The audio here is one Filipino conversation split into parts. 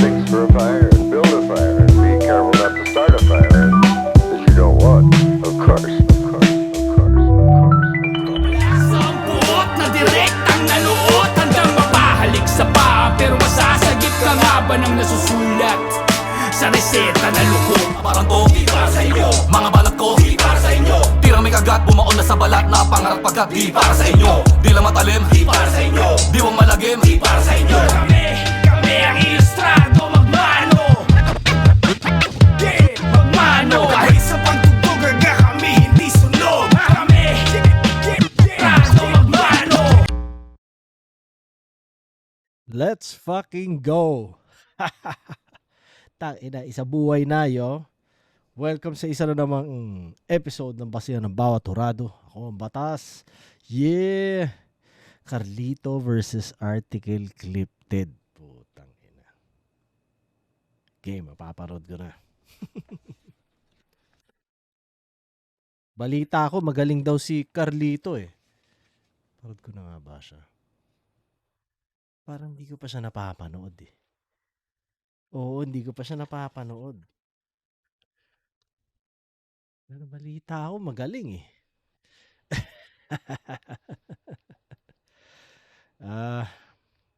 fix for a fire and build a fire and be careful not to start a fire that you don't want. Of course, of course, of course, of course. Sampuot na direktang nanuot hanggang mapahalik sa paa. Pero masasagip ka nga ba ng nasusulat sa reseta na lukot? Parang to, di para sa inyo. Mga balat ko, di para sa inyo. Tirang may kagat, bumaon na sa balat na pangarap pagkat di para sa inyo. Di lang matalim, di para sa inyo. Di wang malagim, di para sa inyo. Kami ang ilustrado, magmano. Yeah, magmano. Kahit sa pagtutog aga kami hindi sunog. Kami, ilustrado, magmano. Let's fucking go. Tangina, isa buhay na yo. Welcome sa isa na namang episode ng Basihan ng Bawat Hurado. Ako ang Batas. Yeah! Carlito versus Article Clipted. Putang ina. Game, mapaparod ko na. Balita ko, magaling daw si Carlito eh. Parod ko na nga ba siya? Parang hindi ko pa siya napapanood eh. Oo, hindi ko pa siya napapanood. Pero balita ako, magaling eh.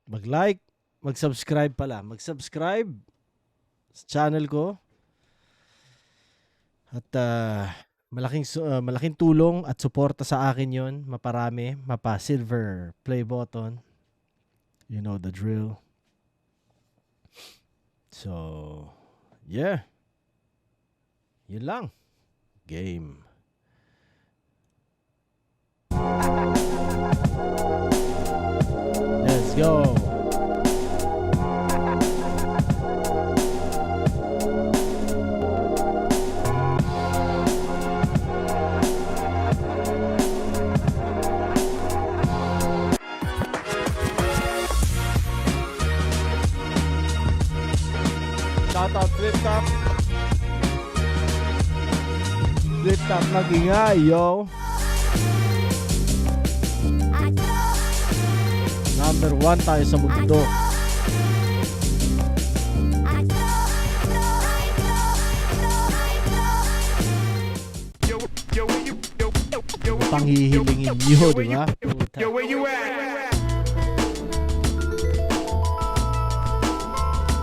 Mag-like, mag-subscribe pala. Mag-subscribe sa channel ko. At malaking tulong at suporta sa akin yon. Maparami, mapa-silver play button. You know the drill. So, yeah. Yun lang. Game. Let's go. Shout out Flip Top. Flip Top nag-ingay, yo. Number 1 tayo sa mundo. Panghihilingin nyo, di ba?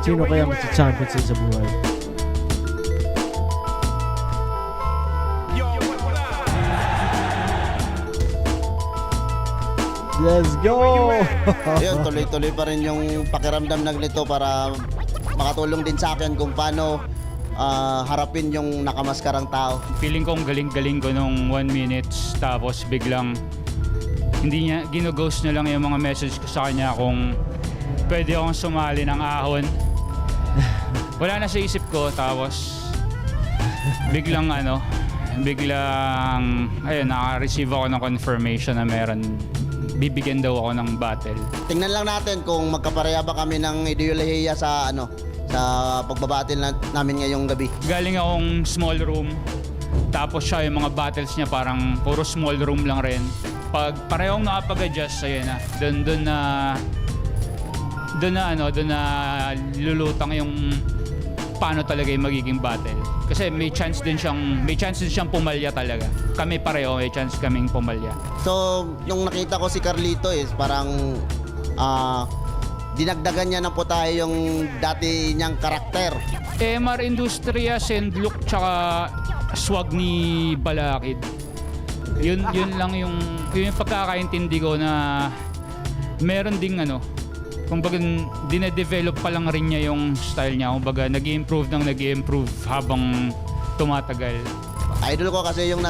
Sino kaya magsa-champion sa buhay? Let's go! Ayun, tuloy-tuloy pa rin yung pakiramdam ng nito para makatulong din sa akin kung paano harapin yung nakamaskarang tao. Feeling ko ang galing-galing ko nung 1 minute tapos biglang hindi niya, ginughost niya lang yung mga message ko sa kanya kung pwede akong sumali ng ahon. Wala na sa isip ko tapos biglang ayun, naka-receive ako ng confirmation na bibigyan daw ako ng battle. Tingnan lang natin kung magkapareha ba kami ng ideolohiya sa sa pagbabattle namin ngayong gabi. Galing akong small room tapos siya yung mga battles niya parang puro small room lang rin. Pag parehong nakapag-adjust, ayun na, doon na lulutang yung paano talaga yung magiging battle. Kasi may chance din siyang pumalya talaga. Kami pareho, may chance kaming pumalya. So, nung nakita ko si Carlito parang dinagdagan niya na po tayo yung dati niyang karakter. MR Industrias and look tsaka swag ni Balakid. Yun lang yung pagkakaintindi ko na meron ding kumbaga dine-develop pa lang rin niya yung style niya. Kumbaga nag-i-improve habang tumatagal. Idol ko kasi yung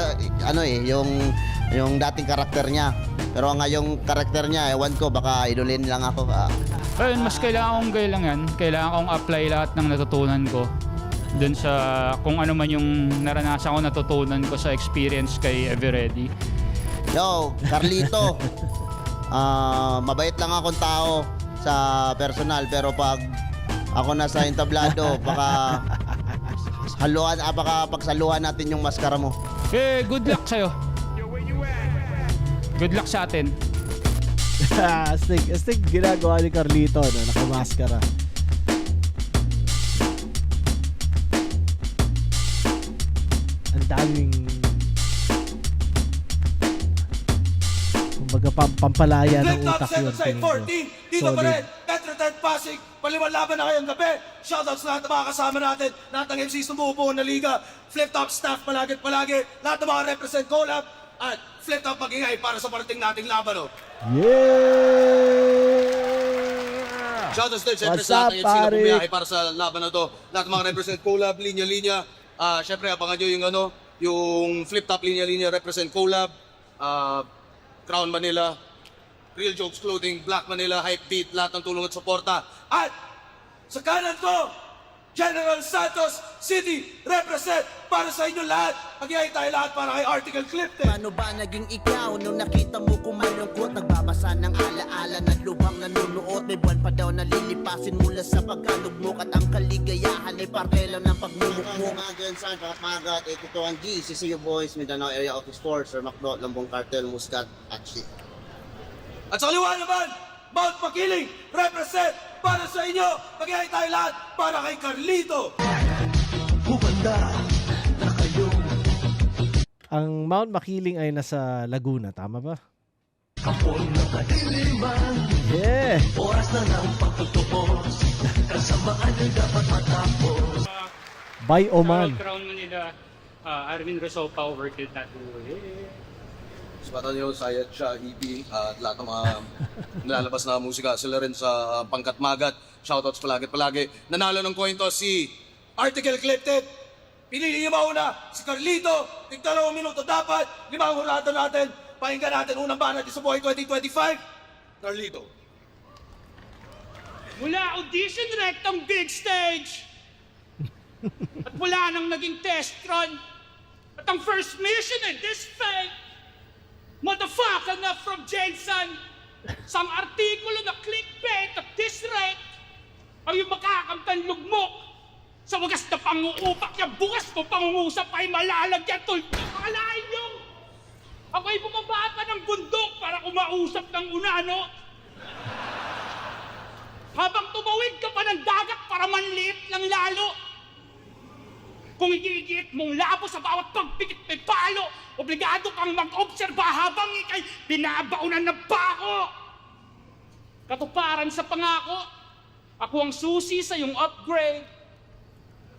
yung dating karakter niya. Pero ngayong karakter niya, ewan ko, baka idolin lang ako. Ayun, mas kailangan kong gaya lang yan. Kailangan kong apply lahat ng natutunan ko dun sa kung ano man yung naranasan ko, natutunan ko sa experience kay Everready. Yo, Carlito. Mabait lang akong tao sa personal, pero pag ako nasa entablado, baka pagsaluhan natin yung maskara mo. Good luck sa'yo. Good luck sa atin. Astig ginagawa ni Carlito, nakamaskara. pampalaya ng Flip-top, utak yun. second side, tingin ko. 14. Dito pa rin. Metro 10 Pasig. Paliwan laban na kayong gabi. Shoutouts sa lahat ng mga kasama natin. Lahat ng MCs na bumubuo na liga. Flip-top staff palagi. Lahat ng mga represent collab. At flip-top magingay para sa parating nating laban. Oh. Yeah! Shoutouts din siyempre What's sa up, lahat ng MC na pare? bumiyahe para sa laban na to. Lahat ng mga represent collab, linya-linya. Siyempre abangan nyo yung flip-top linya-linya represent collab. Crown Manila, Real Jokes Clothing, Black Manila, Hype Beat, lahat ng tulong at suporta. At sa kanan ko, General Santos City represent para sa inyo lahat. Magyayay tayo lahat para kay Article Clip. Paano ba naging ikaw nung nakita mo kung malungkot? Nagbabasa ng alaala na lubang nanunuot. May buwan pa daw nalilipasin mula sa pagkalugmok. At ang kaligayahan ay parkela ng pagmumukmuk. Mga Gansan, Magat, 82 G, CCU Boys, Mindanao Area Office Force, Sir Macdo, Lambong Cartel, Muscat, at Shit. At sa kaliwa naman, Mount Makiling represent para sa inyo. Magyayay tayo lahat para kay Carlito. Ang Mount Makiling ay nasa Laguna, tama ba? Yeah! By Oman. Crown Manila, Arvin Resopa overkilled na to. Sabatan nyo, Sayat siya, EP, at lahat ng mga nilalabas na musika. Sila rin sa Pangkat Magat. Shoutouts palagi. Nanalo ng coin toss si Article Clipted. Pinili niyo mauna si Carlito. 2 minuto dapat. 5 hurado natin. Pakinggan natin unang banat sa buhay 2025. Carlito. Mula audition rectang big stage. At wala nang naging test run. At ang first mission ay this fake. Motherfucker na from Jensen. Sang artikulo na clickbait at this rate ay yung makakamtan lugmok. Sa wagas na panguupak niya, bukas mo pangungusap ay malalagyan tulpo. Akalain niyo, ako'y bumaba pa ng bundok para kumausap ng unano. Habang tumawid ka pa ng dagat para manliit ng lalo. Kung igigit mong labo sa bawat pagpikit may palo, obligado kang mag-obserba habang ikay binabaunan ng pako. Katuparan sa pangako, ako ang susi sa iyong upgrade.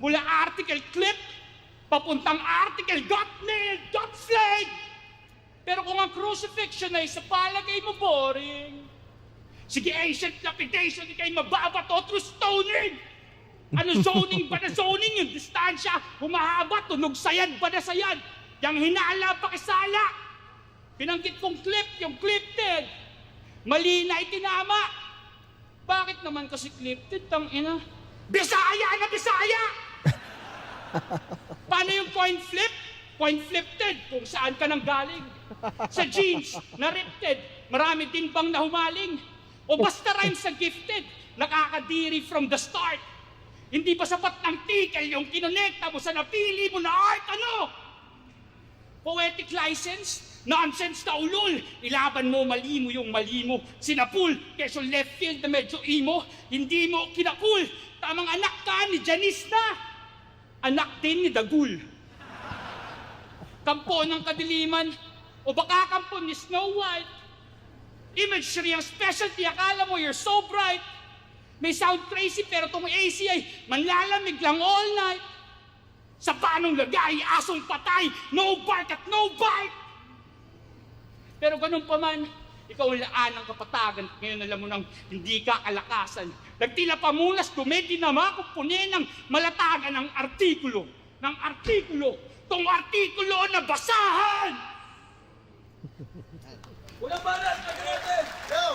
Mula article clip, papuntang article got nailed, got flayed. Pero kung ang crucifixion ay sa palagay mo boring, sige ancient lapidation, ikay mababato through stoning. Ano zoning ba na zoning? Yung distansya, humahaba, tunog sayad ba na sayad? Yang hinala pakisala. Pinanggit kong clip, yung clipted. Mali na itinama. Bakit naman kasi clipted, tangina? Bisaya na Bisaya! Paano yung coin flip? Coin flipted, kung saan ka nang galing. Sa jeans, na-ripted, marami din bang nahumaling? O basta rhyme sa gifted, nakakadiri from the start. Hindi ba sapat ng tikel yung kinonekta mo sa napili mo na art? Ano? Poetic license? Nonsense na ulol. Ilaban mo, mali mo yung mali mo. Sinapul, keso left field na medyo imo. Hindi mo kinakul. Tamang anak ka ni Janice na. Anak din ni Dagul. Kampo ng kadiliman. O baka kampo ni Snow White. Imagery ang specialty. Akala mo you're so bright. May sound crazy pero itong AC ay manlalamig lang all night. Sa panong lagay, asong patay, no bark at no bite. Pero ganun pa man, ikaw ang laan ng kapatagan. Ngayon alam mo nang hindi ka kalakasan. Nagtila pamulas, dumedi na makupunin ng malatagan ng artikulo. Ng artikulo. Tong artikulo na basahan! Unang banat, Carlito. Yo!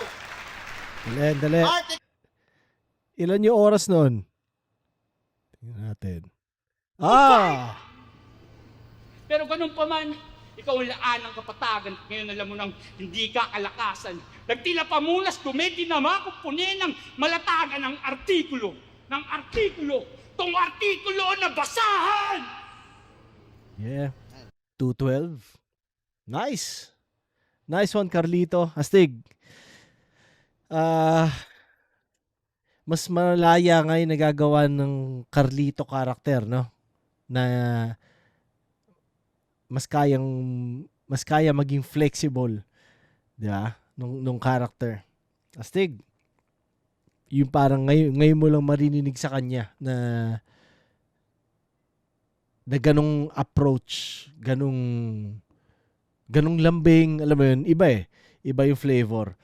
Dali. Ilan yung oras nun? Tingnan natin. Pero ganun pa man, ikaw ang laan ng kapatagan. Ngayon alam mo nang hindi ka kalakasan. Nagtila pamulas, dumedi na makupunin ng malatagan ng artikulo. Ng artikulo. Tong artikulo na basahan! Yeah. 212. Nice. Nice one, Carlito. Astig. Mas malaya nga yung nagagawa ng Carlito character, no? Na mas kaya maging flexible, 'di ba? nung character. Astig. Yung parang ngayon mo lang marininig sa kanya na ganong approach, ganong lambing, alam mo yun, iba eh. Iba yung flavor.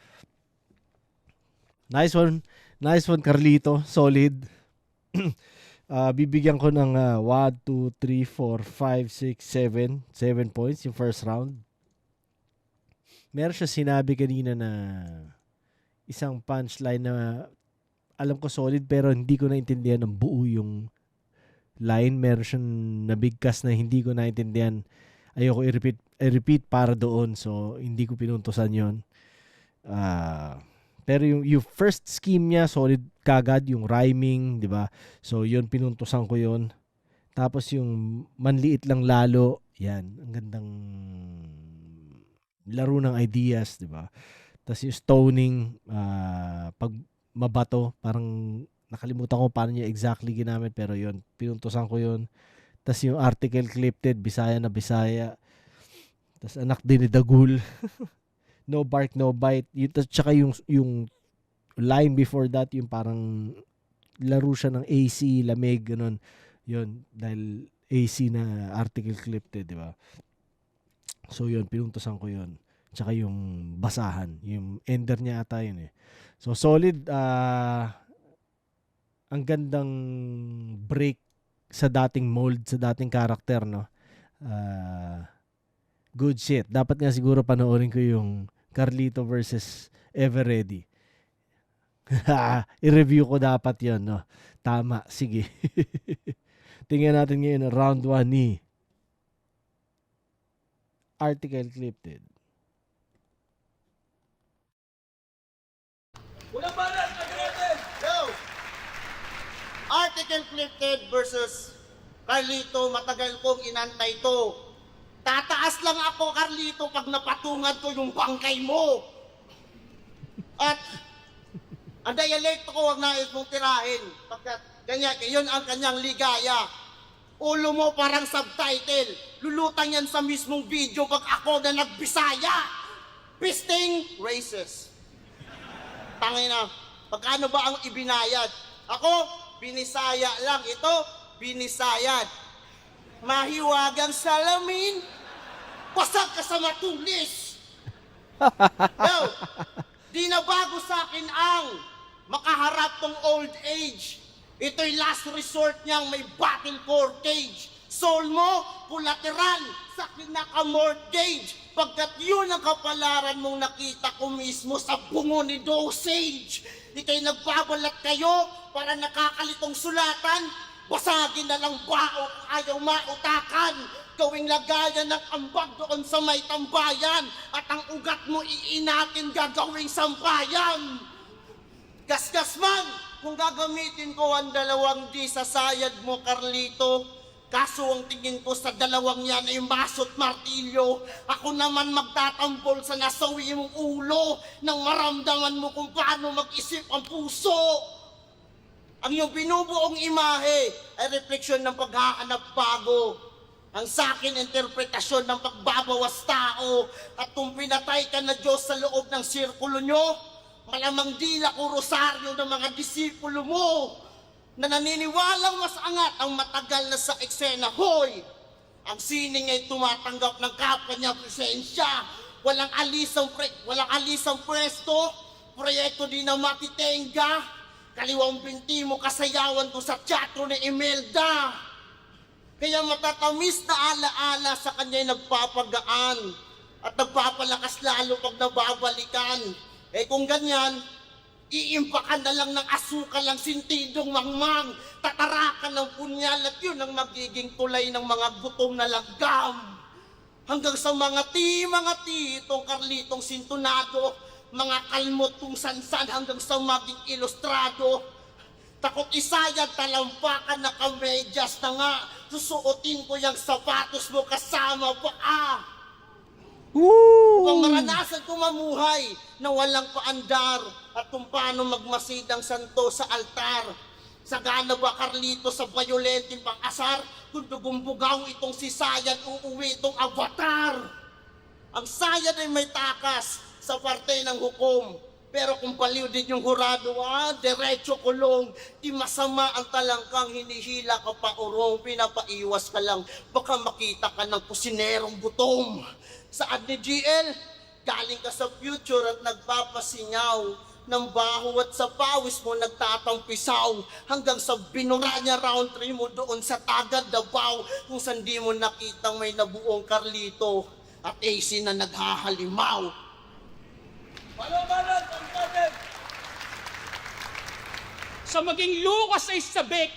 Nice one, Carlito. Solid. Bibigyan ko ng 1, 2, 3, 4, 5, 6, 7 points yung first round. Meron siya sinabi kanina na isang punchline na alam ko solid pero hindi ko naintindihan ng buo yung line. Meron siyang nabigkas na hindi ko naintindihan. Ayoko i-repeat para doon, so hindi ko pinuntusan yon. Pero yung first scheme niya solid kagad, yung rhyming, di ba? So yun, pinuntusan ko yun. Tapos yung manliit lang lalo, yan, ang gandang laro ng ideas, di ba? Tapos yung stoning, pag mabato, parang nakalimutan ko paano niya exactly ginamit, pero yun, pinuntusan ko yun. Tapos yung article clipped, Bisaya na Bisaya. Tapos anak din ni Dagul. No bark, no bite. Tsaka yung line before that, yung parang laro siya ng AC, lamig, ganun. Yun, dahil AC na article clipped, di ba? So yun, pinuntusan ko yun. Tsaka yung basahan. Yung ender niya ata yun eh. So solid, ang gandang break sa dating mold, sa dating character, no? Good shit. Dapat nga siguro panoorin ko yung Carlito versus Everready. I-review ko dapat yon, no? Tama, sige. Tingnan natin ngayon round 1 ni Article Clipped. Yo! Article Clipped versus Carlito, matagal kong inantay to. Tataas lang ako, Carlito, pag napatungan ko yung bangkay mo. At ang dialect ko, wag nais mong tirahin. Pagkat ganyan, yun ang kanyang ligaya. Ulo mo parang subtitle. Lulutang yan sa mismong video pag ako na nagbisaya. Pisting racist. Tangina, pagkano ba ang ibinayad? Ako, binisaya lang. Ito, binisayad. Mahiwagang salamin, pasag ka sa matulis. Yo, di na bago sa akin ang makaharap tong old age. Ito'y last resort niyang may battle core cage. Soul mo, collateral, sa kinaka-mortgage. Pagkat yun ang kapalaran mong nakita ko mismo sa bungo ni Dosage. Ika'y nagbabalat kayo para nakakalitong sulatan. Basagin na lang bao kung ayaw mautakan. Gawing lagayan ng ambag doon sa may tambayan. At ang ugat mo iinatin gagawing sampayan. Gasgas man kung gagamitin ko ang 2 D sa sayad mo, Carlito. Kaso ang tingin ko sa 2 yan ay maso't martilyo. Ako naman magtatambol sa nasawi mong ulo nang maramdaman mo kung paano mag-isip ang puso. Ang iyong binubuong imahe ay refleksyon ng paghahanap bago. Ang sakin, interpretasyon ng pagbabawas tao. At kung pinatay ka na Diyos sa loob ng sirkulo nyo, malamang di na ko rosaryo ng mga disipulo mo na naniniwalang mas angat ang matagal na sa eksena. Hoy! Ang sining ay tumatanggap ng kapwa niya presensya. Walang alisang pwesto, proyekto di na matitenga. Kaliwang binti mo kasayawan ko sa teatro ni Imelda. Kaya matatamis na alaala sa kanya'y nagpapagaan at nagpapalakas lalo pag nababalikan. Eh kung ganyan, iimpakan na lang ng asukal ang sintidong mangmang. Tatarakan ng punyal at yun ang magiging tulay ng mga gutom na langgam. Hanggang sa mga ti, itong Carlitong sintunado, mga kalmot kung sansan hanggang sa maging ilustrado. Takot isayad, talampakan na kamedyas na nga. Susuotin ko yung sapatos mo kasama pa Kung maranasan ko mamuhay na walang paandar at kung paano magmasid ang santo sa altar. Sagana ba, Carlito, sa bayolenteng pang-asar? Kung dugumbugaw itong si Sayad, uuwi itong avatar. Ang Sayad ay may takas sa parte ng hukom. Pero kung baliw din yung hurado, diretso kulong. Di masama ang talangkang hinihila ka pa urong, pinapaiwas ka lang, baka makita ka ng kusinerong gutom. Saan ni GL? Galing ka sa future at nagpapasingaw. Ng baho at sa pawis mo nagtatampisaw hanggang sa binura niya round 3 mo doon sa Tagad Davao kung saan di mo nakitang may nabuong Carlito at AC na naghahalimaw. Sa maging Lucas ay sabik,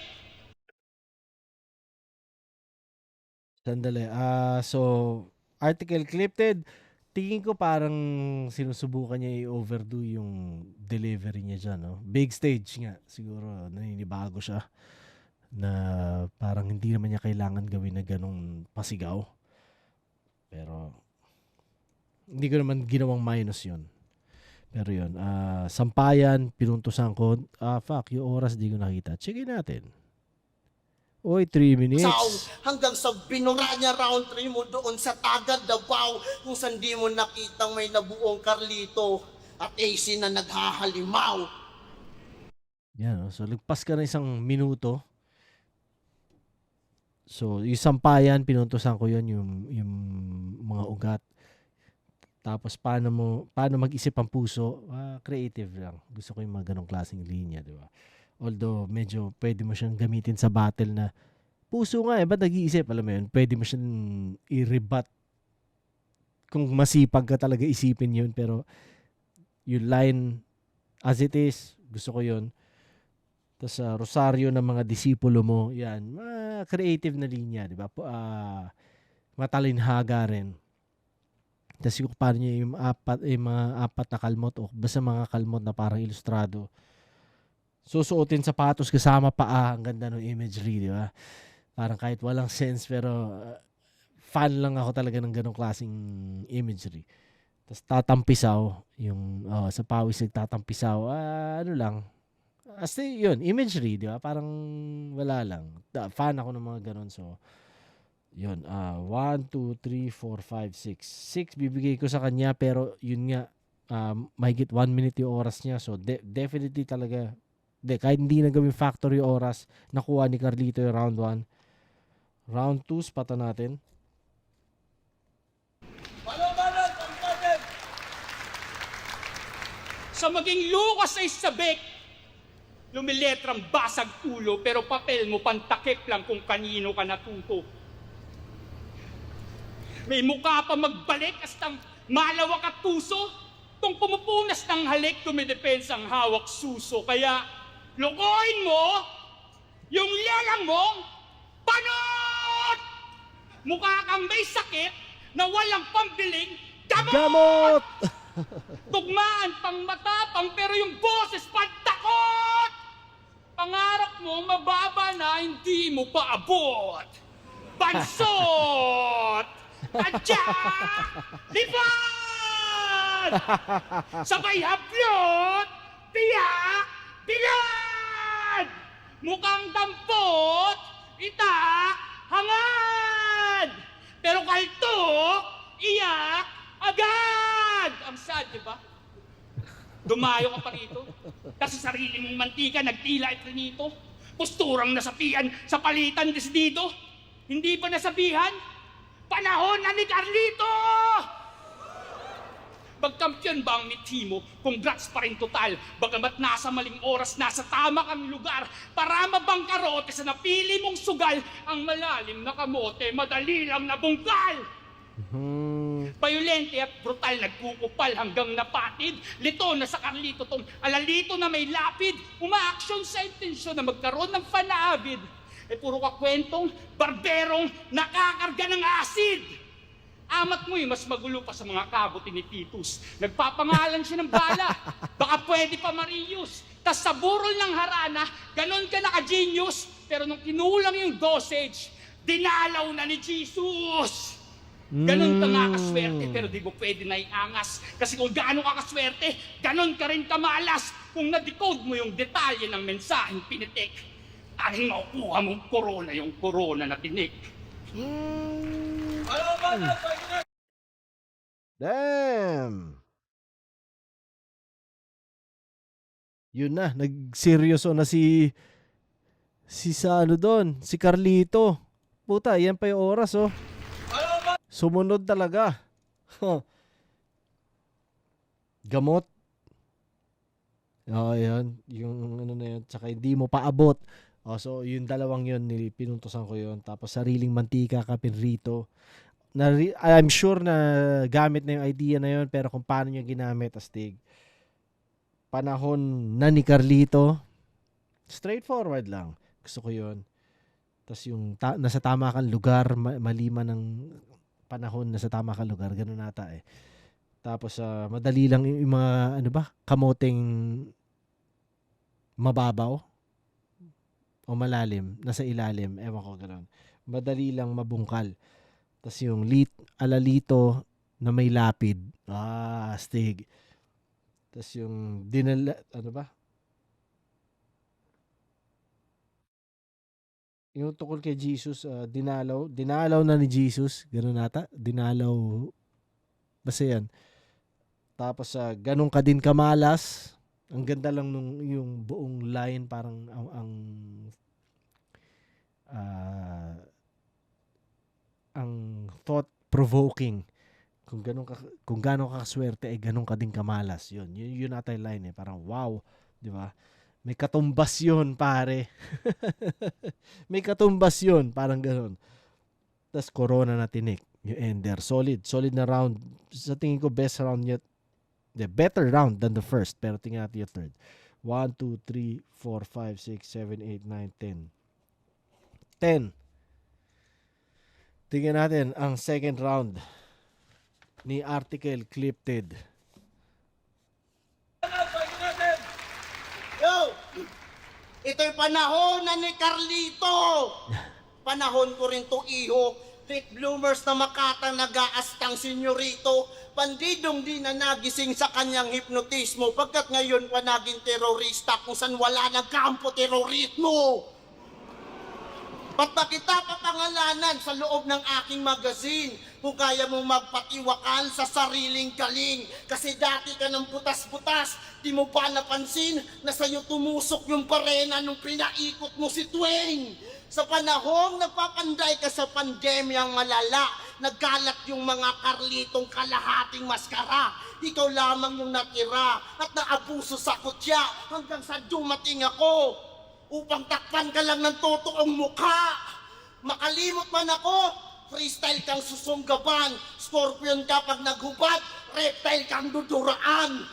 Sandali. So, article clipped. Tingin ko parang sinusubukan niya i-overdo yung delivery niya dyan, no? Big stage nga. Siguro naninibago siya na parang hindi naman niya kailangan gawin na ganong pasigaw. Pero, hindi ko naman ginawang minus yun. Pero yun, sampayan, pinuntusan ko. Fuck, yung oras di ko nakita. Checkin natin. Oy, 3 minutes. Hanggang sa binura niya round 3 mo doon sa Tagad Davao kung saan di mo nakitang may nabuong Carlito at AC na naghahalimaw. Yan, no? So, lagpas ka na 1 minuto. So, yung sampayan, pinuntusan ko yun, yung mga ugat. Tapos, paano mag-isip ang puso? Creative lang. Gusto ko yung mga ganong klaseng linya, di ba? Although, medyo pwede mo siyang gamitin sa battle na puso nga ba't nag-iisip? Alam mo yun, pwede mo siyang i-rebut kung masipag ka talaga isipin yun. Pero, yung line as it is, gusto ko yun. Tapos, rosaryo ng mga disipulo mo, yan, creative na linya, di ba? Matalinhaga rin. Tapos, kung paano niya yung mga apat na kalmot o basta mga kalmot na parang ilustrado, susuotin sapatos kasama paa, ang ganda ng imagery, di ba? Parang kahit walang sense, pero fan lang ako talaga ng ganong klaseng imagery. Tapos tatampisaw, yung sa pawis nagtatampisaw, ano lang, yun, imagery, di ba? Parang wala lang. Fan ako ng mga ganon, so yun, 1, 2, 3, 4, 5, 6 bibigay ko sa kanya, pero yun nga, mahigit 1 minute yung oras niya, so definitely talaga. Kahit hindi na gawing factory oras, nakuha ni Carlito yung round 1. Round 2, spata natin. sa maging Lucas ay sabik, lumiletrang basag ulo, pero papel mo pantakip lang kung kanino ka natuto. May mukha pa magbalik astang malawak at puso, kung pumupunas ng halik, dumidepensa ang hawak suso. Kaya, lukoyin mo yung lelang mong panot! Mukha kang may sakit na walang pambiling gamot! Tugmaan pang matapang pero yung boses pantakot! Pangarap mo mababa na hindi mo pa abot. Bansot! Tadya! Lipat! Sabay hablot! Tiyak! Bilad! Mukhang dampot! Itak! Hangad! Pero kaltok! Iyak! Agad! Ang sad, di ba? Dumayo ka pa rito. Kasi sarili mong mantika, nagtila at rinito. Posturang nasapian sa palitan des dito. Hindi pa nasabihan? Panahon na ni Carlito! Magkampiyon ba ang mithi mo? Congrats pa rin total. Bagamat nasa maling oras, nasa tama kang lugar. Para mabangkarote sa napili mong sugal. Ang malalim na kamote, madali lang nabungkal. Violente at brutal, nagkukupal hanggang napatid. Lito na sa Carlito tong alalito na may lapid. Umaaksyon sa intensyon na magkaroon ng fanaavid. Puro ka kwentong barberong nakakarga ng asid. Amat mo'y mas magulo pa sa mga kabuti ni Titus. Nagpapangalan siya ng bala. Baka pwede pa ma-reuse. Tas sa burol ng harana, ganon ka naka-genius. Pero nung kinulang yung dosage, dinalaw na ni Jesus. Ganon ka nga kaswerte, pero di mo pwede na iangas. Kasi kung gaano ka kaswerte, ganon ka rin kamalas. Kung na-decode mo yung detalye ng mensaheng pinitik, tanging makukuha mong korona yung korona na tinik. Damn! Yun na, nagseryoso na si sa ano doon, si Carlito. Puta, yan pa yung oras, oh. Sumunod talaga. Gamot. Oo, yun. Yung ano na yun. Tsaka hindi mo paabot. Oh, so, yung dalawang yun, pinuntosan ko yun. Tapos, sariling mantika, kapinrito. I'm sure na gamit na yung idea na yun, pero kung paano niya ginamit, astig. Panahon na ni Carlito, straightforward lang. Gusto ko yun. Tapos yung nasa tama kang lugar, maliman ng panahon, nasa tama kang lugar, ganun nata eh. Tapos madali lang yung mga ano ba, kamoteng mababaw o malalim, nasa ilalim, ewan ko ganun. Madali lang mabungkal. Tapos yung alalito na may lapid. Astig. Tapos yung ano ba? Yung tungkol kay Jesus, dinalaw na ni Jesus, ganun nata, dinalaw, basta yan. Tapos ganun ka din kamalas, ang ganda lang nung yung buong line, parang ang thought-provoking. Kung gaano ka kaswerte, ganun ka din kamalas. Yun ata yung line eh, parang wow, di ba? May katumbas yun, pare. May katumbas yun, parang gano'n. Tapos Corona na tinik, yung ender. Solid na round. Sa tingin ko, best round yet. Better round than the first, pero tingnan natin yung third. 1, 2, 3, 4, 5, 6, 7, 8, 9, 10. 10. Tingnan natin ang second round ni Article Clipted. Yo! Ito'y panahon na ni Carlito! Panahon ko rin to, iho. Late bloomers na makatang nag-aastang senyorito. Pandidong di na nagising sa kanyang hipnotismo. Pagkat ngayon pa naging terorista kung saan wala ng kampo terorismo. Ba't ba kita papangalanan sa loob ng aking magazine? Kung kaya mong magpatiwakal sa sariling galing. Kasi dati ka ng butas-butas, di mo pa napansin na sa'yo tumusok yung parena nung pinaikot mo si Twain. Sa panahong nagpapanday ka sa pandemyang malala, nagkalat yung mga Carlitong kalahating maskara. Ikaw lamang yung natira at naabuso sa kutya hanggang sa dumating ako upang takpan ka lang ng totoong mukha. Makalimot man ako, freestyle kang susunggaban, scorpion ka pag naghubad, reptile kang duduraan,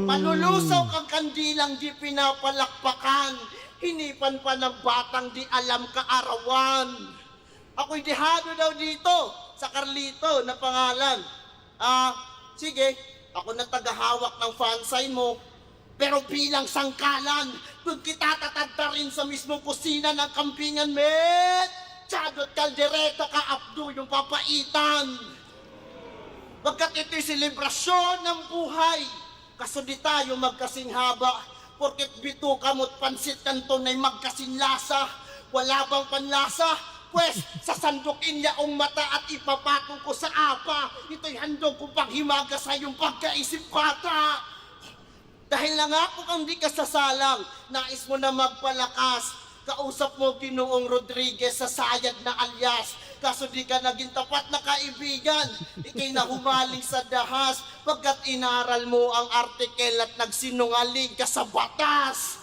manulusaw kang kandilang di pinapalakpakan, hinipan pa ng batang di alam kaarawan. Ako'y dihado daw dito sa Carlito na pangalan. Sige, ako na tagahawak ng fansign mo. Pero bilang sangkalan, kung kita tatagta rin sa mismong kusina ng kampingan, met! Chadot kaldereta ka, Abdo, yung papaitan. Pagkat ito'y selebrasyon ng buhay, kaso di tayo magkasing haba, porket bituka mo't pansit kanton ay magkasing lasa. Wala bang panlasa? Pwes, sasandukin niya ang mata at ipapatong ko sa apa. Ito'y handog kong panghimaga sa iyong pagkaisip bata. Dahil lang ako kang di kasasalang, nais mo na magpalakas. Kausap mo Ginoong Rodriguez sa sayad na alyas. Kaso di ka naging tapat na kaibigan. Ika'y nahumaling sa dahas pagkat inaral mo ang artikel at nagsinungaling ka sa batas.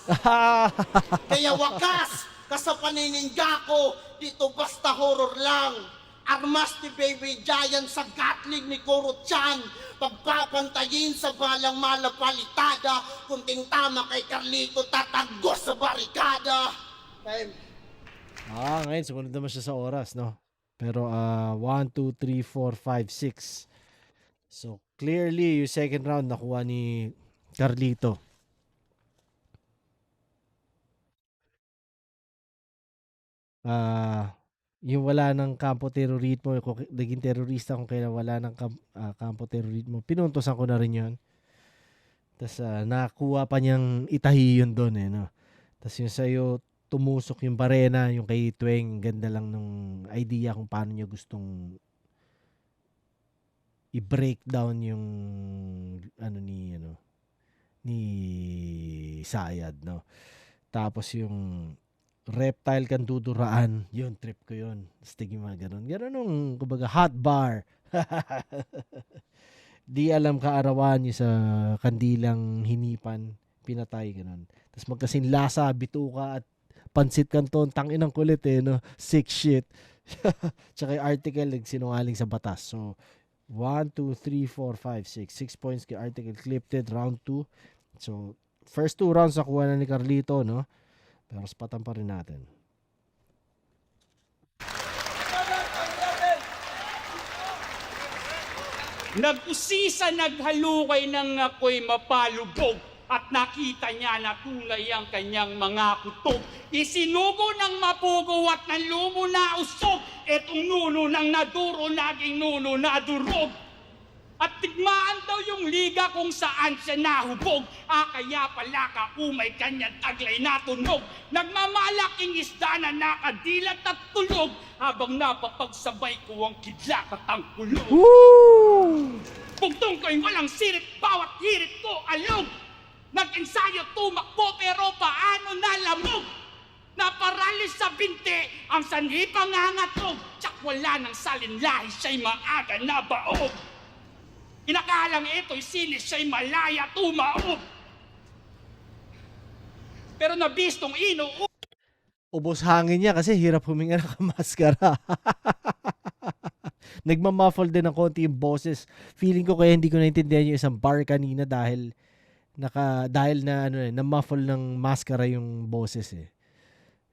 Kaya wakas ka sa panininga ko, dito basta horror lang. Armas ni Baby Giant sa gatling ni Kuro-chan. Pagpapantayin sa balang malapalitada. Kunting tama kay Carlito, tatagos sa barikada. Time. Ngayon, sumunod naman siya sa oras, no? Pero 1, 2, 3, 4, 5, 6. So, clearly, yung second round nakuha ni Carlito. Yung wala ng kampo terrorismo, kung naging terorista kung kailan wala ng kampo terrorismo, pinuntosan ko na rin yun. Tapos nakuha pa niyang itahi yun doon eh, no? Tapos yung sa'yo, tumusok yung barena, yung kay Tweng, ganda lang nung idea kung paano niya gustong i-break down yung Sayad, no? Tapos yung reptile kan duduraan, yun, trip ko yun. Stiggy mga ganun. Ganun nung, kumbaga, hot bar. Di alam kaarawan yung sa kandilang hinipan, pinatay, ganun. Tapos magkasin lasa, bituka, at pansit kanton, tangin ang kulit no? Sick shit. Tsaka yung article, nagsinungaling sa batas. So, 1, 2, 3, 4, 5, 6. 6 points kay article clipped, round 2. So, first 2 rounds nakuha na ni Carlito, no? Pero spatan pa rin natin. Nag-usisa, naghalukay ng ako'y mapalubog at nakita niya na tunay ang kanyang mga kutob. Isinugo ng mapugo at ng lumo na usog. Etong nuno ng naduro, naging nuno na durog. At tigmaan daw yung liga kung saan siya nahubog. Kaya pala kaumay kanyang taglay na tunog. Nagmamalaking isda na nakadilat at tulog. Habang napapagsabay ko ang kidlat at ang kulog. Bugtong ko'y walang sirit, bawat hirit ko alog. Nag-ensayo tumakbo pero paano nalamog? Naparalis sa binte ang sanhi pangangatog. Tsak wala ng salinlahi, siya'y maaga na baog. Inakalang ito'y sinis, siya'y malaya tumaob. Pero nabistong Ubos hangin niya kasi hirap huminga ng kamaskara. Nagmamuffle din ng konti yung boses. Feeling ko kaya hindi ko naintindihan yung isang bar kanina dahil na-muffle ng maskara yung boses eh.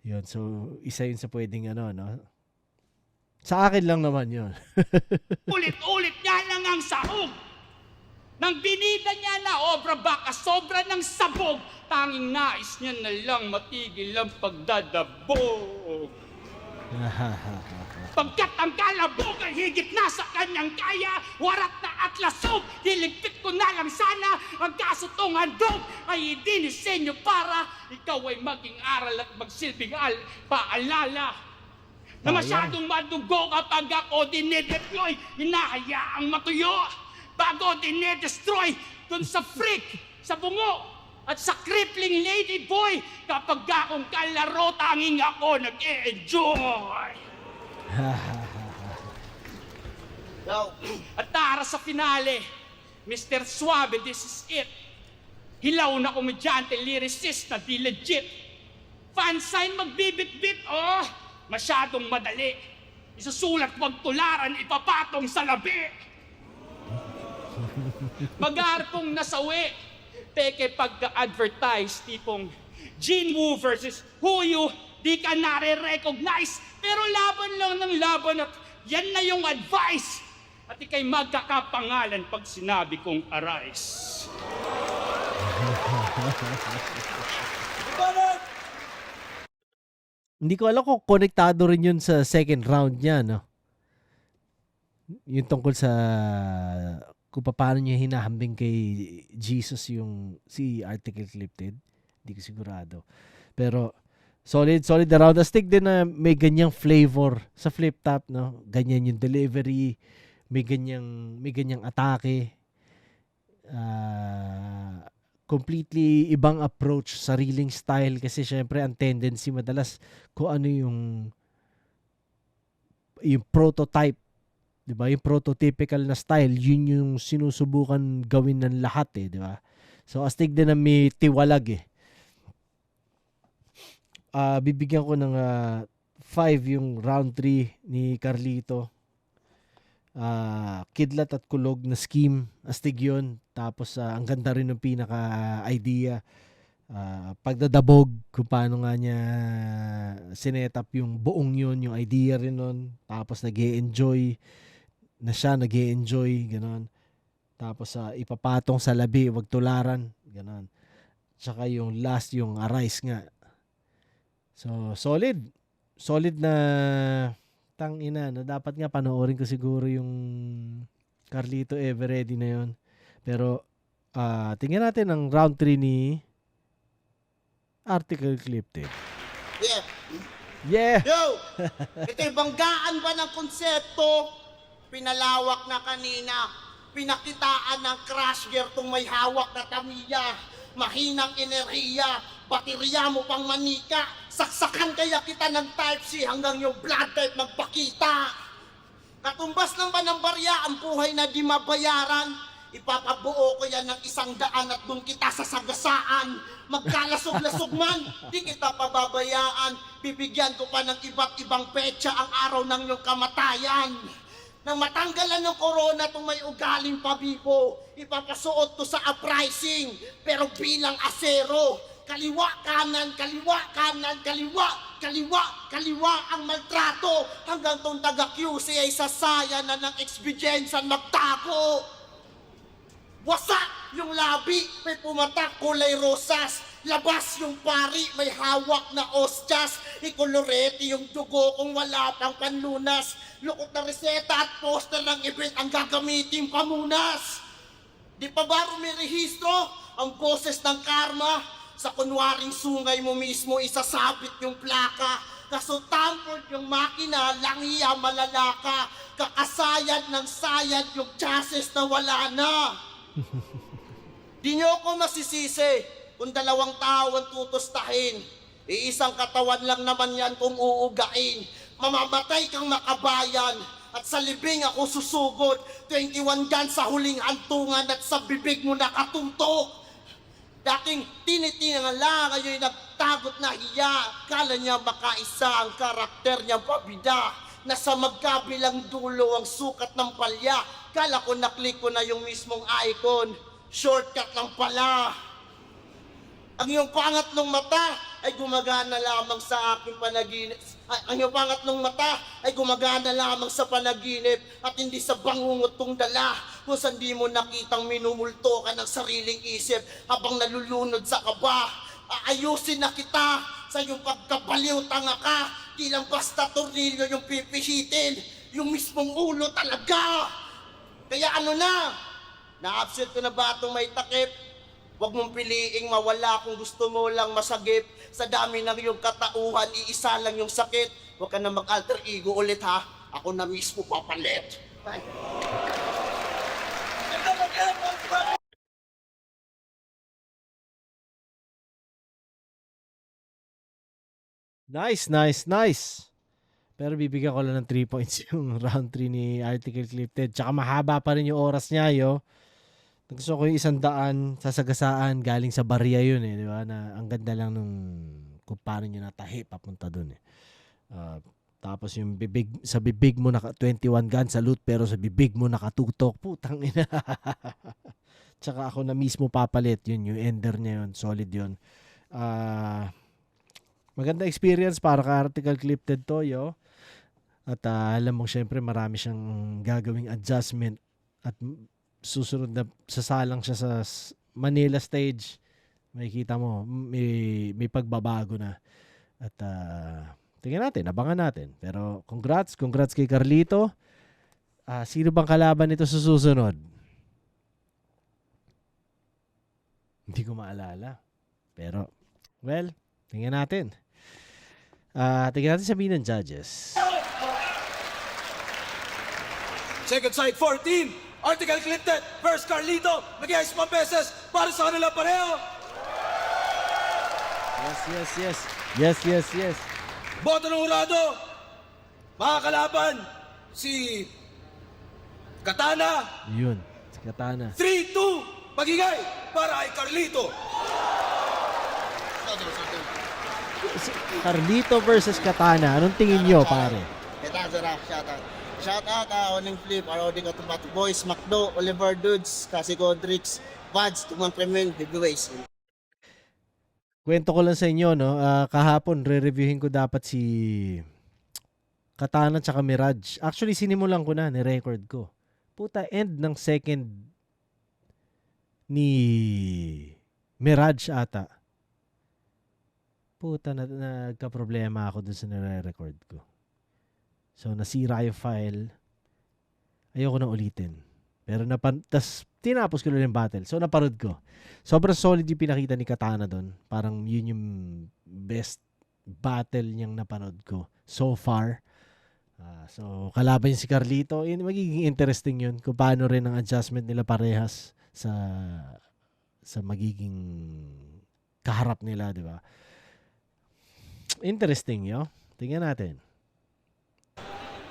Yun, so isa yun sa pwedeng no? Sa akin lang naman yun. ulit-ulit niya lang ang sahog. Nang binida niya na obra baka sobra ng sabog, tanging nais niya na lang matigil ang pagdadabog. Pagkat ang kalabog ay higit na sa kanyang kaya, warat na at lasog, hiligpit ko na lang sana ang kasutong handog ay idinisenyo para ikaw ay maging aral at magsilbing paalala. Na masyadong madugo kapag ako dinedeploy, hinahayaang matuyo bago dinedestroy dun sa freak, sa bungo, at sa crippling lady boy. Kapag akong kalaro, tanging ako nag-e-enjoy. At tara sa finale, Mr. Suave, this is it. Hilaw na komedyante, lyricist na di legit. Fansign magbibit-bit, masyadong madali. Isusulat, wag tularan, ipapatong sa labi. Magarpong nasawi. Peke pagka-advertise, tipong Gene Wu versus Huyu, di ka nare-recognize. Pero laban lang ng laban at yan na yung advice. At ikay magkakapangalan pag sinabi kong arise. Hindi ko alam kung konektado rin yun sa second round niya, no? Yung tungkol sa kung paano niya hinahambing kay Jesus yung si Article Clipped. Hindi ko sigurado. Pero solid na round. Astig din na may ganyang flavor sa flip top, no? Ganyan yung delivery, may ganyang atake. Completely ibang approach, sariling style kasi syempre ang tendency madalas kung ano yung prototype, 'di ba? Yung prototypical na style, yun yung sinusubukan gawin ng lahat di ba? So astig din na may tiwalag bibigyan ko ng 5 yung round 3 ni Carlito. Kidlat at kulog na scheme, astig yun. Tapos ang ganda rin ng pinaka-idea. Pagdadabog, kung paano nga niya sinetap yung buong yun, yung idea rin nun. Tapos nag-e-enjoy na siya, nag-e-enjoy, gano'n. Tapos ipapatong sa labi, wag tularan, gano'n. Tsaka yung last, yung arise nga. So, solid na tangina, no? Dapat nga panoorin ko siguro yung Carlito Everready na yun. Pero tingnan natin ang round 3 ni Article Clipped. Yeah! Yo! Ito'y banggaan ba ng konsepto? Pinalawak na kanina. Pinakitaan ng crash gear tong may hawak na tamiya. Mahinang enerhiya, baterya mo pang manika. Saksakan kaya kita ng type C hanggang yung blood type magpakita. Katumbas ng panambarya ang buhay na di mabayaran. Ipapabuo ko yan ng 100 at doon kita sasagasaan. Magkalasog-lasog man, di kita pababayaan. Bibigyan ko pa ng iba't ibang petsa ang araw ng iyong kamatayan. Nang matanggalan ng corona itong may ugaling pabibo, ipapasuot to sa uprising, pero bilang asero. Kaliwa, kanan, kaliwa, kanan, kaliwa, kaliwa, kaliwa ang maltrato. Hanggang tong taga-QC ay sasaya na ng ekspedyensan magtago. Wasak yung labi, may pumatak kulay rosas. Labas yung pari, may hawak na ostyas. Ikolorete yung dugo kung wala pang panlunas. Lukot na reseta at poster ng event ang gagamitin pamunas. Di pa ba rumirehistro ang boses ng karma? Sa kunwaring sungay mo mismo isasabit yung plaka. Kaso tampered yung makina, langiya malalaka. Kakasayad ng sayad yung chassis na wala na. Di nyo ako masisisi kung 2 tao ang tutustahin. Iisang katawan lang naman yan kung uugain. Mamamatay kang makabayan at sa libing ako susugod. 21 guns sa huling hantungan at sa bibig mo nakatutok. Dating tinitingala, ngayon nagtagot na hiya. Kala niya makaisa ang karakter niyang pabida. Nasa magkabilang dulo ang sukat ng palya. Kala ko naklik ko na yung mismong icon. Shortcut lang pala. Ang iyong pangatlong mata ay gumagana lamang sa aking panaginip. Ang iyong pangatlong mata ay gumagana lamang sa panaginip at hindi sa bangungot kong dala. Kung saan di mo nakitang minumulto ka ng sariling isip habang nalulunod sa kaba. Aayusin na kita sa iyong pagkabaliw, tanga ka. Di lang basta tornilyo yung pipihitin, yung mismong ulo talaga. Kaya ano na? Na-absent ko na ba itong may takip? Huwag mong piliing mawala kung gusto mo lang masagip. Sa dami ng iyong katauhan, iisa lang yung sakit. Huwag ka na mag-alter ego ulit ha. Ako na mismo papalit. Bye. Nice, nice, nice. Pero bibigyan ko lang ng 3 points yung round 3 ni Article Clifted. Tsaka mahaba pa rin yung oras niya, yo. Gusto ko yung 100 sasagasaan galing sa barya yun eh, di ba? Na ang ganda lang nung kung paano nyo natahi papunta dun eh. Tapos yung sa bibig mo naka 21 guns salute pero sa bibig mo nakatutok. Putang ina. Tsaka ako na mismo papalit yun, yung ender niya yun. Solid yun. Maganda experience para ka Article Clifted to, yo. At alam mo, syempre, marami siyang gagawing adjustment at susunod na sasalang siya sa Manila stage. Makikita mo, may pagbabago na. At tingnan natin, abangan natin. Pero congrats kay Carlito. Sino bang kalaban nito sa susunod? Hindi ko maalala. Pero, well, tingnan natin. Tingnan natin sabihin ng judges. Second side 14, Article Clifted versus Carlito. Mag-iayos mga beses para sa kanila pareho. Yes. Boto ng hurado, mga kalaban, si Katana. Yun, si Katana. 3-2, magigay para kay Carlito. Carlito versus Katana. Anong tingin nyo, pare? Kita sarap, shout out Oning Flip, Arodi Katubat Boys, Macdo, Oliver Dudes, Kasi Godrix, Vads, Tumang Kremen, Heavyweights. Kwento ko lang sa inyo, no? Kahapon, re-reviewin ko dapat si Katana tsaka Mirage. Actually, sinimulan ko na, ni-record ko. Puta, end ng second ni Mirage ata. Puta, nagka-problema ako dun sa nire-record ko. So, nasira yung file. Ayoko na ulitin. Pero tas tinapos ko lang yung battle. So, naparod ko. Sobrang solid yung pinakita ni Katana doon. Parang yun yung best battle niyang napanood ko so far. So, kalaban yung si Carlito. Magiging interesting yun kung paano rin ang adjustment nila parehas sa magiging kaharap nila, di ba? Interesting, yo. Tingnan natin.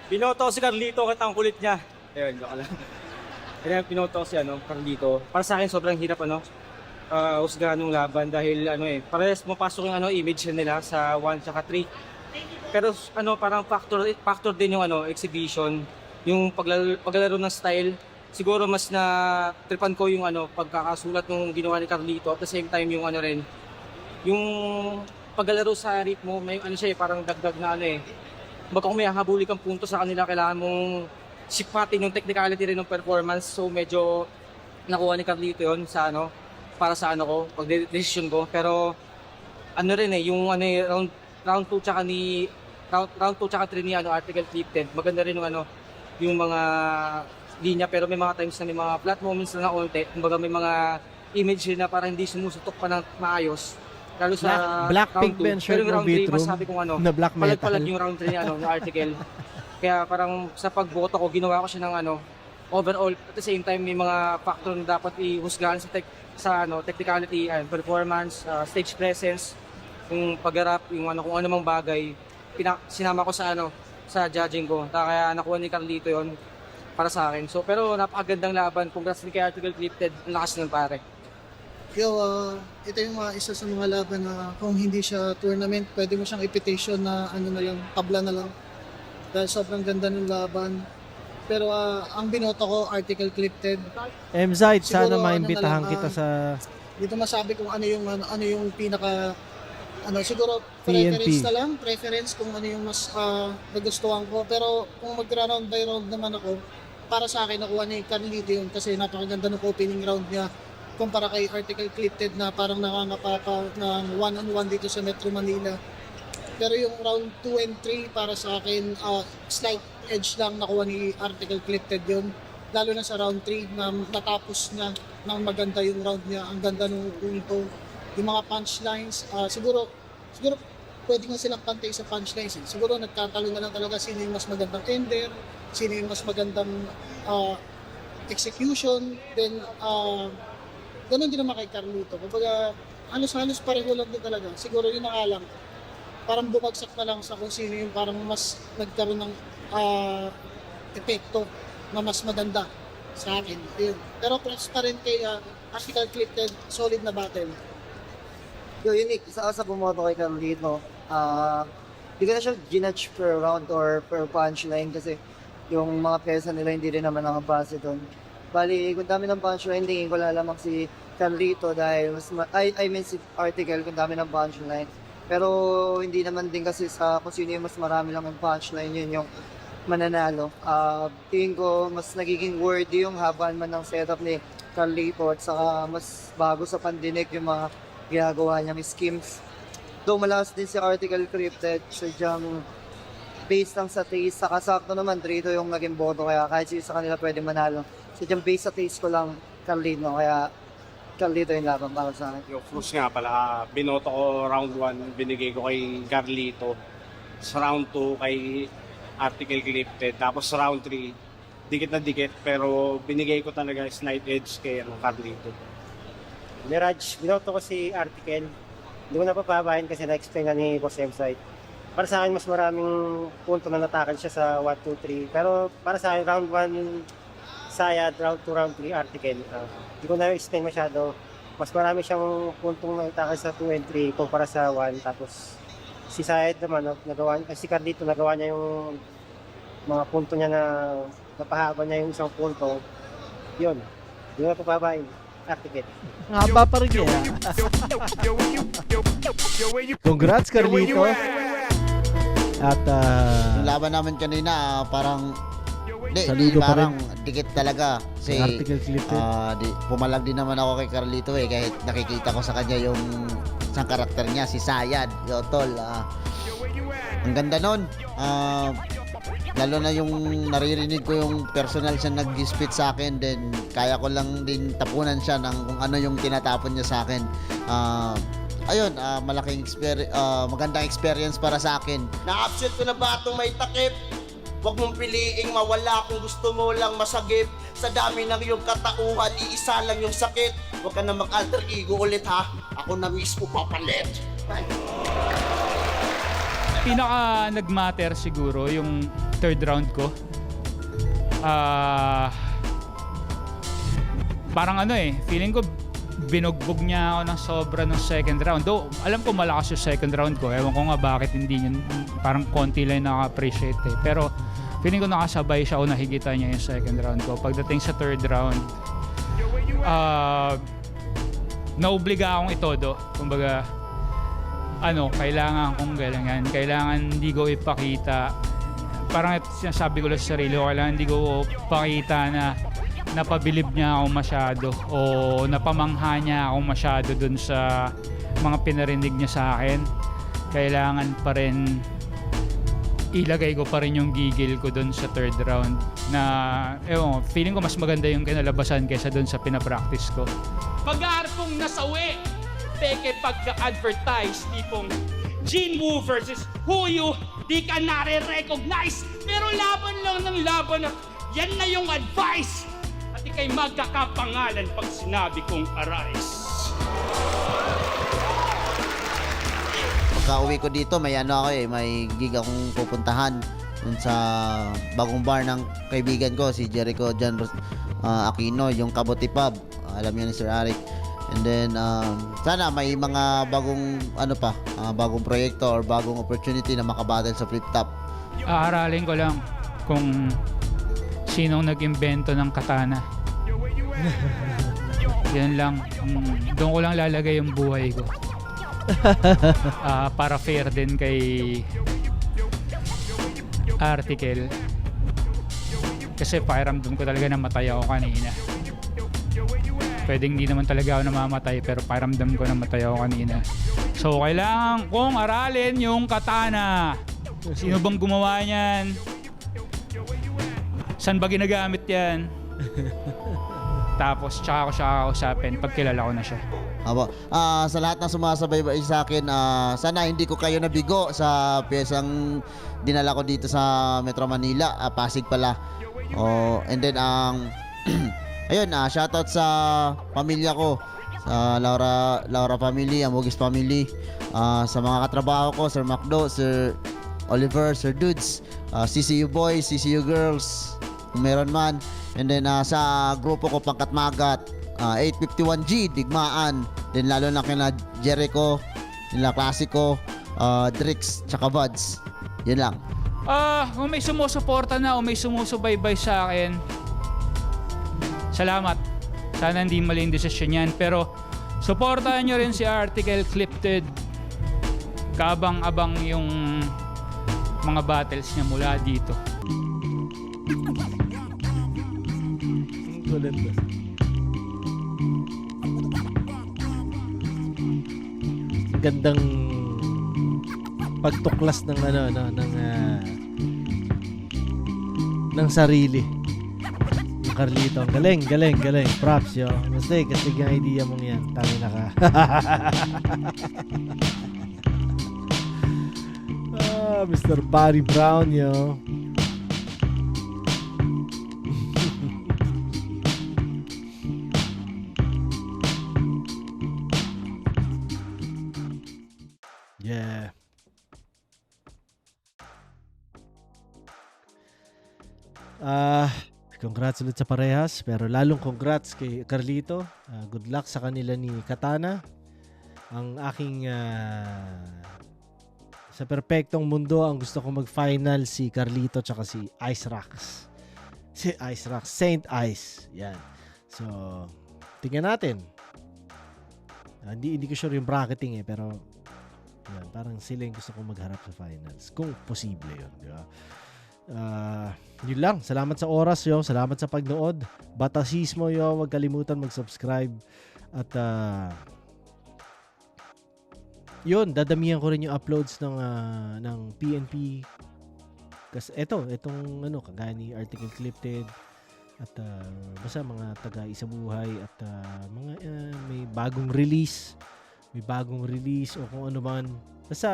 Binoto ko si Carlito kasi ang kulit niya. Ayun, joke lang. Kaya pinoto ko si Carlito. Para sa akin sobrang hirap husgahan ng laban dahil parehas mapasok yung image nila sa 1 tsaka 3. Pero parang factor din yung exhibition, yung paglalaro ng style. Siguro mas na tripan ko yung pagkakasulat ng ginawa ni Carlito, at the same time yung yung paglalaro sa ritmo, may siya parang dagdag na Baga kung may hahabuli kang punto sa kanila, kailangan mong sipatin yung technicality rin ng performance. So medyo nakuha ni Carlito yun sa para sa ko, pag decision ko. Pero yung round 2 tsaka round 2 tsaka 3 ni Article Clifton, maganda rin yung mga linya, pero may mga times na may mga flat moments na naunti. Kumbaga may mga image na parang hindi sumusutok pa ng maayos. Lalo sa Blackpink round 2. Ben shirt Pero yung ng round 3, Beatroom masabi kong na black metal. palag-palag yung round 3 ni ng Article. Kaya parang sa pagboto ko, ginawa ko siya ng overall. At the same time, may mga factor na dapat ihusgahan sa technicality, performance, stage presence, yung pag-rap, yung kung ano mang bagay. Sinama ko sa judging ko. Kaya nakuha ni Carlito yon para sa akin. So, pero napakagandang laban. Congrats ni kay Article Clifton. Ang lakas ng pare. Yo, ito yung isa sa mga laban na kung hindi siya tournament, pwede mo siyang ipitation na na lang, tabla na lang. Dahil sobrang ganda ng laban. Pero ang binoto ko, Article Clifton. MZite, sana Siguro, maimbitahan na lang, kita sa Dito masabi kung ano yung pinaka siguro PNP. preference kung ano yung mas nagustuhan ko. Pero kung magra-round by round naman ako, para sa akin nakuha ni Carlito yun kasi napakaganda ng opening round niya kumpara kay Article Clifton na parang nakangapapa ng one-on-one dito sa Metro Manila. Pero yung round 2 and 3 para sa akin, slight edge lang nakuha ni Article Clifton yun. Lalo na sa round 3 na natapos niya ng maganda yung round niya. Ang ganda ng punto. Yung mga punchlines, siguro pwede nga silang pantay sa punchlines. Siguro nagtatalo na lang talaga sino yung mas magandang ender, sino yung mas magandang execution. Then, ganun din naman kay Carlito. Kumbaga, halos pareho lang din talaga. Siguro yun ang alam. Parang bumagsak na lang sa kung sino yung parang mas nagkaroon ng epekto na mas maganda sa akin. Ayun. Pero props pa rin kay Article Clifton, solid na battle. Yo, Unique, isa sa bumoto kay Carlito. Hindi ko na siya ginudge per round or per punchline kasi yung mga pyesa nila hindi rin naman nakabase doon. Bali, kung dami ng punchline, tingin ko lalamang si Carlito dahil si Article kung dami ng punchline. Pero hindi naman din kasi sa kung sino yung mas marami lang ng punchline, yun yung mananalo. Tingin ko mas nagiging worthy yung habaan man ng setup ni Carlito at saka mas bago sa pandinig yung mga ginagawa niyang schemes. Though malakas din si Article Clifton, sadyang based lang sa taste, saka sakto naman, Drito yung naging boto, kaya kahit sino sa kanila pwede manalo. Sadyang based sa taste ko lang, Carlito, kaya Carlito yung laban para sa akin. Yung Cruz nga pala, binoto ko round 1, binigay ko kay Carlito. Sa round 2 kay Article Clifton. Tapos round 3, dikit na dikit, pero binigay ko talaga slight edge kay Carlito. Mirage, binoto ko si Article. Hindi ko napapabahin kasi na-explain na ni Boss MZite. Para sa akin, mas maraming punto na natakan siya sa 1, 2, 3. Pero para sa akin, round 1, Sayad, round 2, round 3, Article. Hindi ko na-explain masyado. Mas marami siyang puntong natakan sa 2 and 3 kumpara sa 1. Tapos si Sayad naman, si Carlito, nagawa niya yung mga punto niya na napahaba niya yung isang punto. Yun. Hindi ko napapabahin. Article. Nga pa rin kaya. Congrats, Carlito. At Yung laban namin kanina, parang saludo pa parang dikit talaga. Kasi Article Clifton. pumalag din naman ako kay Carlito kahit nakikita ko sa kanya yung isang karakter niya, si Sayad, Yotol. Ang ganda nun. Lalo na yung naririnig ko yung personal siya nag-spit sa akin, then kaya ko lang din tapunan siya ng kung ano yung tinatapon niya sa akin. Ayun, magandang experience para sa akin. Na-absent ko na ba itong may takip? Huwag mong piliing mawala kung gusto mo lang masagip. Sa dami ng iyong katauhan, iisa lang yung sakit. Huwag ka na mag-alter ego ulit ha. Ako na mismo papalit. Pinaka nag-matter siguro yung third round ko. Parang feeling ko binugbog niya ako ng sobra ng second round. Though, alam ko malakas yung second round ko. Ewan ko nga bakit hindi yun, parang konti lang naka-appreciate eh. Pero feeling ko nakasabay siya o nahigitan niya yung second round ko. Pagdating sa third round, naobliga akong itodo. Kumbaga, kailangan kong galangan. Kailangan hindi ko ipakita. Parang sinasabi ko lang sa sarili ko, kailangan hindi ko pakita na napabilib niya ako masyado o napamangha niya ako masyado dun sa mga pinarinig niya sa akin. Kailangan pa rin ilagay ko pa rin yung gigil ko dun sa third round na feeling ko mas maganda yung kinalabasan kaysa dun sa pinapractice ko. Pag-aar kong nasawi, peke pagka-advertise, tipong Gene Wu versus Huyu, di ka nare-recognize, pero laban lang ng laban at yan na yung advice. At ikay magkakapangalan pag sinabi kong arise. Pagka-uwi ko dito, may may gig akong pupuntahan dun sa bagong bar ng kaibigan ko, si Jericho John Aquino, yung Kabuti Pub. Alam niyo ni Sir Arik. And then, sana may mga bagong, bagong proyekto or bagong opportunity na makabattle sa Flip Top. Aaralin ko lang kung sinong nag-imbento ng katana. Yan lang. Doon ko lang lalagay yung buhay ko. Para fair din kay Article. Kasi pakiramdam ko talaga namatay ako kanina. Pwedeng hindi naman talaga ako namamatay, pero pakiramdam ko namatay ako kanina. So kailangan kong aralin yung katana. Sino bang gumawa niyan? Saan ba ginagamit yan? Tapos tsaka ko siya kakausapin pag kilala ko na siya. Aba, sa lahat ng sumasabay sa akin, sana hindi ko kayo nabigo sa piyesang dinala ko dito sa Metro Manila, Pasig pala. And then ayun, shoutout sa pamilya ko, sa Laura family, Amugis family, sa mga katrabaho ko, Sir Macdo, Sir Oliver, Sir Dudes, CCU boys, CCU girls, kung meron man. And then sa grupo ko Pangkat Magat, 851G, Digmaan. Then lalo na kina Jericho, nila Classico, Drix, tsaka Buds. Yun lang. Kung may sumusuporta na o may sumusubaybay sa akin, salamat. Sana hindi mali yung desisyon yan. Pero supportahan nyo rin si Article Clipted. Kabang-abang yung mga battles niya mula dito. Gandang pagtuklas ng ng sarili. Yung Carlito, galing. Props yo. Kasi yung idea mong yan, tangin na ka. Mr. Barry Brown yo. Yeah. Congrats ulit sa parehas, pero lalong congrats kay Carlito. Good luck sa kanila ni Katana. Ang aking sa perpektong mundo, ang gusto kong mag-final si Carlito tsaka si Ice Rocks. Si Ice Rocks, Saint Ice. Yan. So, tingnan natin. Hindi ko sure yung bracketing pero yan, parang sila yung gusto kong magharap sa finals. Kung posible yun, di ba? Yun lang. Salamat sa oras yo. Salamat sa pagnood. Batasismo yo. Huwag kalimutan mag-subscribe. At yun, dadamihan ko rin yung uploads ng PNP. Kasi itong kagaya ni Article Clipted. At basta mga taga-isa buhay. At mga may bagong release. O kung ano man. Basta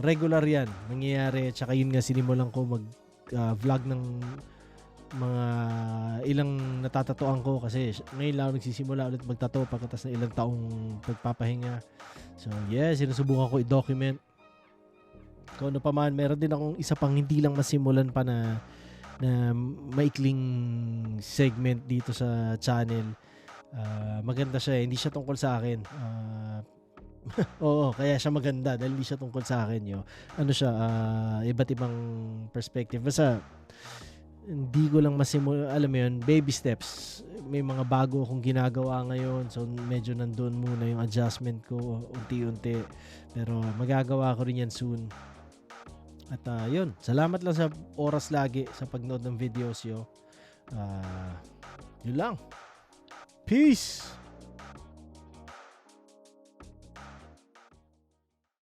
regular yan. Nangyayari. Tsaka yun nga sinimulan ko vlog ng mga ilang natatatuan ko kasi ngayon lang nagsisimula ulit magtato pagkatapos ng ilang taong pagpapahinga. So sinusubukan ko i-document kung ano pa man. Meron din akong isa pang hindi lang masimulan pa na maikling segment dito sa channel. Maganda siya, hindi siya tungkol sa akin. Oo, kaya siya maganda dahil hindi siya tungkol sa akin. Ano siya, iba't ibang perspective. Basta hindi ko lang masimula, alam mo yun, baby steps. May mga bago akong ginagawa ngayon, so medyo nandun muna yung adjustment ko unti-unti, pero magagawa ko rin yan soon. At yun, salamat lang sa oras lagi sa pagnood ng videos yun lang. Peace!